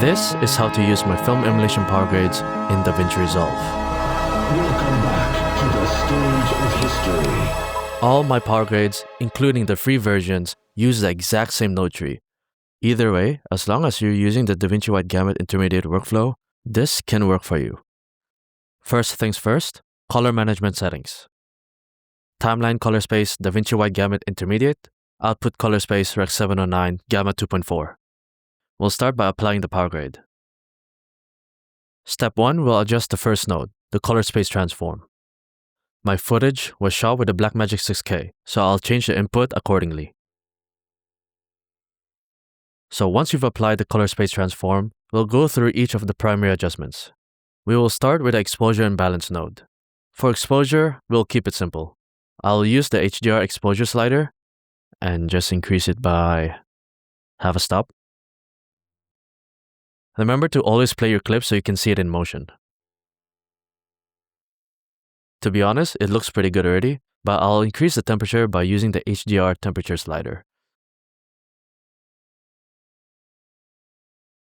This is how to use my film emulation PowerGrades in DaVinci Resolve. Welcome back to the stage of history. All my PowerGrades, including the free versions, use the exact same node tree. Either way, as long as you're using the DaVinci Wide Gamut intermediate workflow, this can work for you. First things first, color management settings. Timeline color space DaVinci Wide Gamut intermediate, output color space Rec 709 Gamma 2.4. We'll start by applying the PowerGrade. Step 1 will adjust the first node, the color space transform. My footage was shot with a Blackmagic 6K, so I'll change the input accordingly. So once you've applied the color space transform, we'll go through each of the primary adjustments. We will start with the exposure and balance node. For exposure, we'll keep it simple. I'll use the HDR exposure slider and just increase it by half a stop. Remember to always play your clip so you can see it in motion. To be honest, it looks pretty good already, but I'll increase the temperature by using the HDR temperature slider.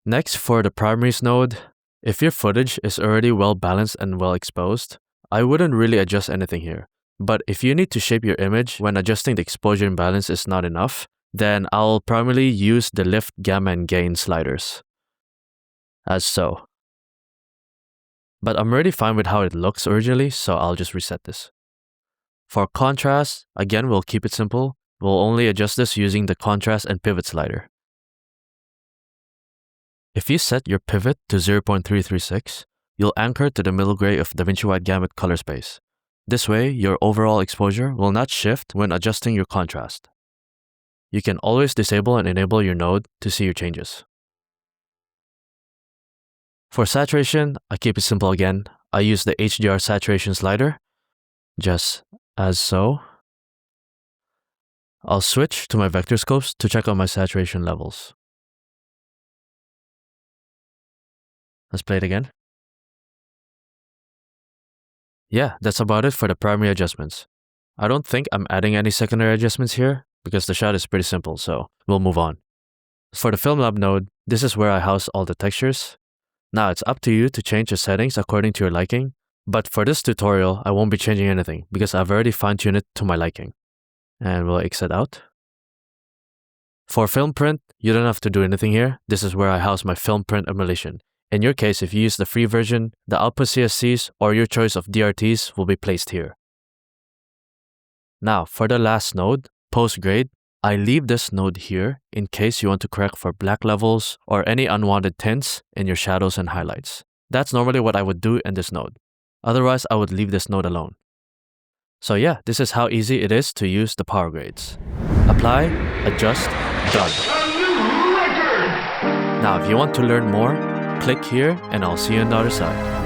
Next, for the primaries node, if your footage is already well balanced and well exposed, I wouldn't really adjust anything here. But if you need to shape your image when adjusting the exposure and balance is not enough, then I'll primarily use the lift, gamma, and gain sliders. As so. But I'm already fine with how it looks originally, so I'll just reset this. For contrast, again, we'll keep it simple. We'll only adjust this using the contrast and pivot slider. If you set your pivot to 0.336, you'll anchor to the middle gray of DaVinci Wide Gamut color space. This way, your overall exposure will not shift when adjusting your contrast. You can always disable and enable your node to see your changes. For saturation, I keep it simple again. I use the HDR saturation slider, just as so. I'll switch to my vector scopes to check out my saturation levels. Let's play it again. Yeah, that's about it for the primary adjustments. I don't think I'm adding any secondary adjustments here because the shot is pretty simple, so we'll move on. For the film lab node, this is where I house all the textures. Now it's up to you to change the settings according to your liking, but for this tutorial, I won't be changing anything because I've already fine-tuned it to my liking. And we'll exit out. For film print, you don't have to do anything here. This is where I house my film print emulation. In your case, if you use the free version, the output CSCs or your choice of DRTs will be placed here. Now, for the last node, PowerGrade, I leave this node here in case you want to correct for black levels or any unwanted tints in your shadows and highlights. That's normally what I would do in this node. Otherwise, I would leave this node alone. So yeah, this is how easy it is to use the PowerGrades. Apply, adjust, done. Now, if you want to learn more, click here and I'll see you on the other side.